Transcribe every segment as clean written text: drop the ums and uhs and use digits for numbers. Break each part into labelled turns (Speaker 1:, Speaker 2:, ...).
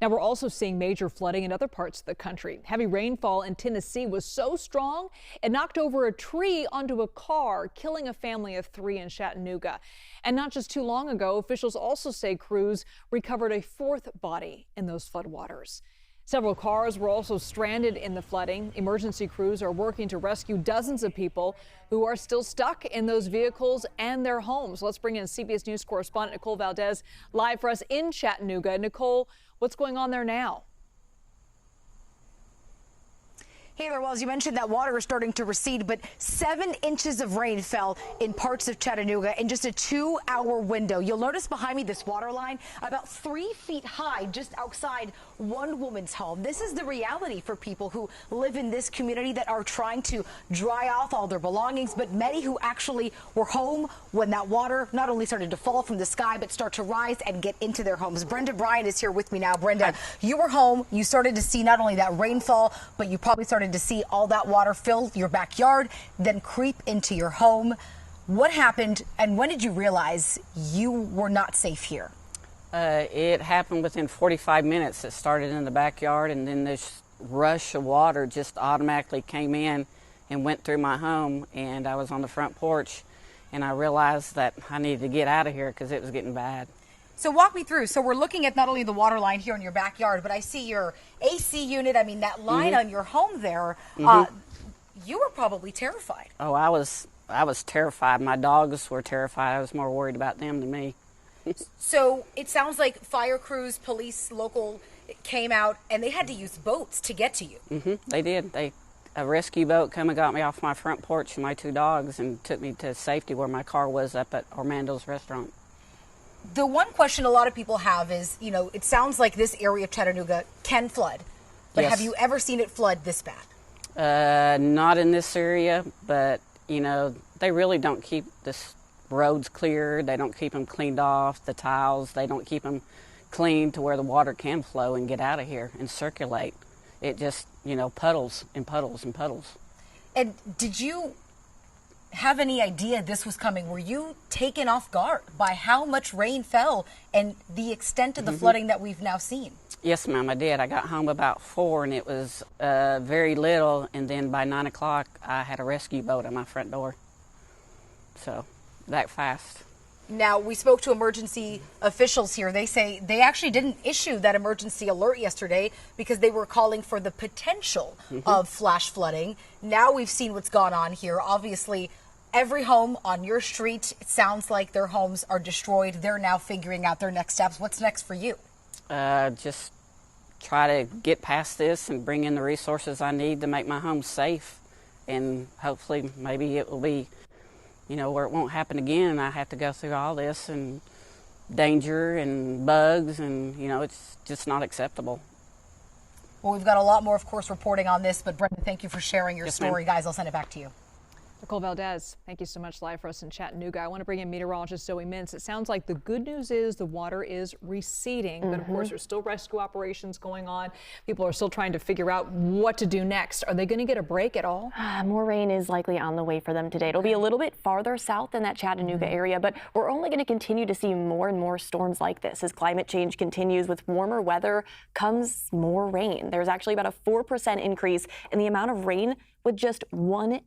Speaker 1: Now, we're also seeing major flooding in other parts of the country. Heavy rainfall in Tennessee was so strong it knocked over a tree onto a car, killing a family of 3 in Chattanooga. And not just too long ago, officials also say crews recovered a 4th body in those floodwaters. Several cars were also stranded in the flooding. Emergency crews are working to rescue dozens of people who are still stuck in those vehicles and their homes. Let's bring in CBS News correspondent Nicole Valdes live for us in Chattanooga. Nicole, what's going on there now?
Speaker 2: Hey there, well, as you mentioned, that water is starting to recede, but 7 inches of rain fell in parts of Chattanooga in just a 2-hour window. You'll notice behind me this water line about 3 feet high just outside one woman's home. This is the reality for people who live in this community that are trying to dry off all their belongings, but many who actually were home when that water not only started to fall from the sky, but start to rise and get into their homes. Brenda Bryan is here with me now. Brenda, you were home. You started to see not only that rainfall, but you probably started to see all that water fill your backyard, then creep into your home. What happened, and when did you realize you were not safe here?
Speaker 3: It happened within 45 minutes. It started in the backyard, and then this rush of water just automatically came in and went through my home, and I was on the front porch, and I realized that I needed to get out of here because it was getting bad.
Speaker 2: So walk me through. So we're looking at not only the water line here in your backyard, but I see your AC unit. I mean, that line on your home there. You were probably terrified.
Speaker 3: Oh, I was terrified. My dogs were terrified. I was more worried about them than me.
Speaker 2: So it sounds like fire crews, police, local came out, and they had to use boats to get to you.
Speaker 3: They did. A rescue boat come and got me off my front porch and my 2 dogs and took me to safety where my car was up at Armando's restaurant.
Speaker 2: The one question a lot of people have is, you know, it sounds like this area of Chattanooga can flood, but
Speaker 3: Yes.
Speaker 2: have you ever seen it flood this bad?
Speaker 3: Not in this area, but, you know, they really don't keep the roads clear. They don't keep them cleaned off, the tiles. They don't keep them clean to where the water can flow and get out of here and circulate. It just, you know, puddles and puddles and puddles.
Speaker 2: And did you have any idea this was coming? Were you taken off guard by how much rain fell and the extent of the flooding that we've now seen?
Speaker 3: Yes, ma'am, I did. I got home about 4, and it was very little, and then by 9 o'clock, I had a rescue boat at my front door. So, that fast.
Speaker 2: Now, we spoke to emergency officials here. They say they actually didn't issue that emergency alert yesterday because they were calling for the potential of flash flooding. Now we've seen what's gone on here. Obviously, every home on your street, it sounds like their homes are destroyed. They're now figuring out their next steps. What's next for you?
Speaker 3: Just try to get past this and bring in the resources I need to make my home safe. And hopefully, maybe it will be, you know, where it won't happen again. I have to go through all this and danger and bugs, and, you know, it's just not acceptable.
Speaker 2: Well, we've got a lot more, of course, reporting on this, but Brenda, thank you for sharing your story. Guys, I'll send it back to you.
Speaker 1: Nicole Valdes, thank you so much live for us in Chattanooga. I want to bring in meteorologist Zoe Mintz. It sounds like the good news is the water is receding, but of course there's still rescue operations going on. People are still trying to figure out what to do next. Are they going to get a break at all?
Speaker 4: More rain is likely on the way for them today. It'll be a little bit farther south in that Chattanooga area, but we're only going to continue to see more and more storms like this. As climate change continues, with warmer weather comes more rain. There's actually about a 4% increase in the amount of rain with just 1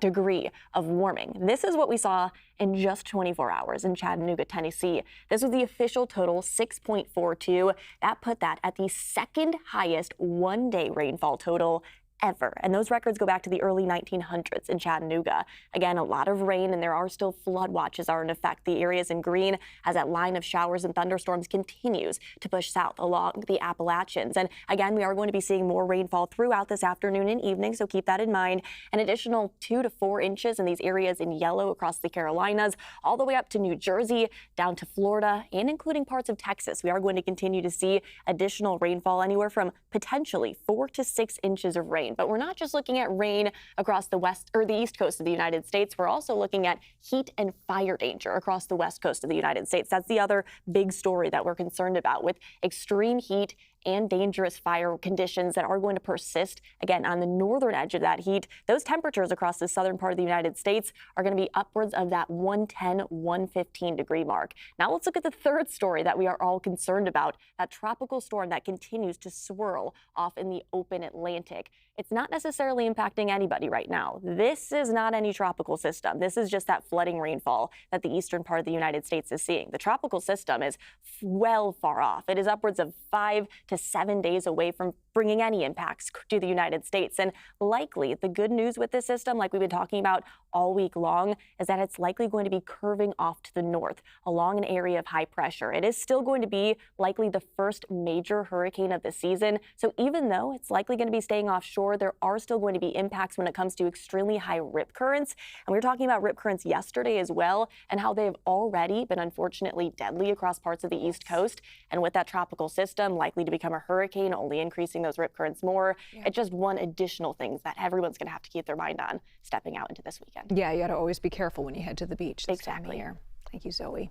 Speaker 4: degree of warming. This is what we saw in just 24 hours in Chattanooga, Tennessee. This was the official total, 6.42. That put that at the 2nd highest one-day rainfall total ever. And those records go back to the early 1900s in Chattanooga. Again, a lot of rain, and there are still flood watches are in effect. The areas in green as that line of showers and thunderstorms continues to push south along the Appalachians. And again, we are going to be seeing more rainfall throughout this afternoon and evening, so keep that in mind. An additional 2 to 4 inches in these areas in yellow across the Carolinas, all the way up to New Jersey, down to Florida, and including parts of Texas. We are going to continue to see additional rainfall, anywhere from potentially 4 to 6 inches of rain. But we're not just looking at rain across the west or the east coast of the United States. We're also looking at heat and fire danger across the west coast of the United States. That's the other big story that we're concerned about, with extreme heat and dangerous fire conditions that are going to persist again on the northern edge of that heat. Those temperatures across the southern part of the United States are going to be upwards of that 110, 115 degree mark. Now let's look at the third story that we are all concerned about, that tropical storm that continues to swirl off in the open Atlantic. It's not necessarily impacting anybody right now. This is not any tropical system. This is just that flooding rainfall that the eastern part of the United States is seeing. The tropical system is well far off. It is upwards of 5 to 7 days away from bringing any impacts to the United States. And likely the good news with this system, like we've been talking about all week long, is that it's likely going to be curving off to the north along an area of high pressure. It is still going to be likely the first major hurricane of the season. So even though it's likely going to be staying offshore, there are still going to be impacts when it comes to extremely high rip currents. And we were talking about rip currents yesterday as well, and how they've already been unfortunately deadly across parts of the East Coast. And with that tropical system likely to become a hurricane, only increasing those rip currents more, it's just one additional thing that everyone's going to have to keep their mind on stepping out into this weekend.
Speaker 1: Yeah, you got to always be careful when you head to the beach this time of
Speaker 4: Exactly.
Speaker 1: year. Thank you, Zoe.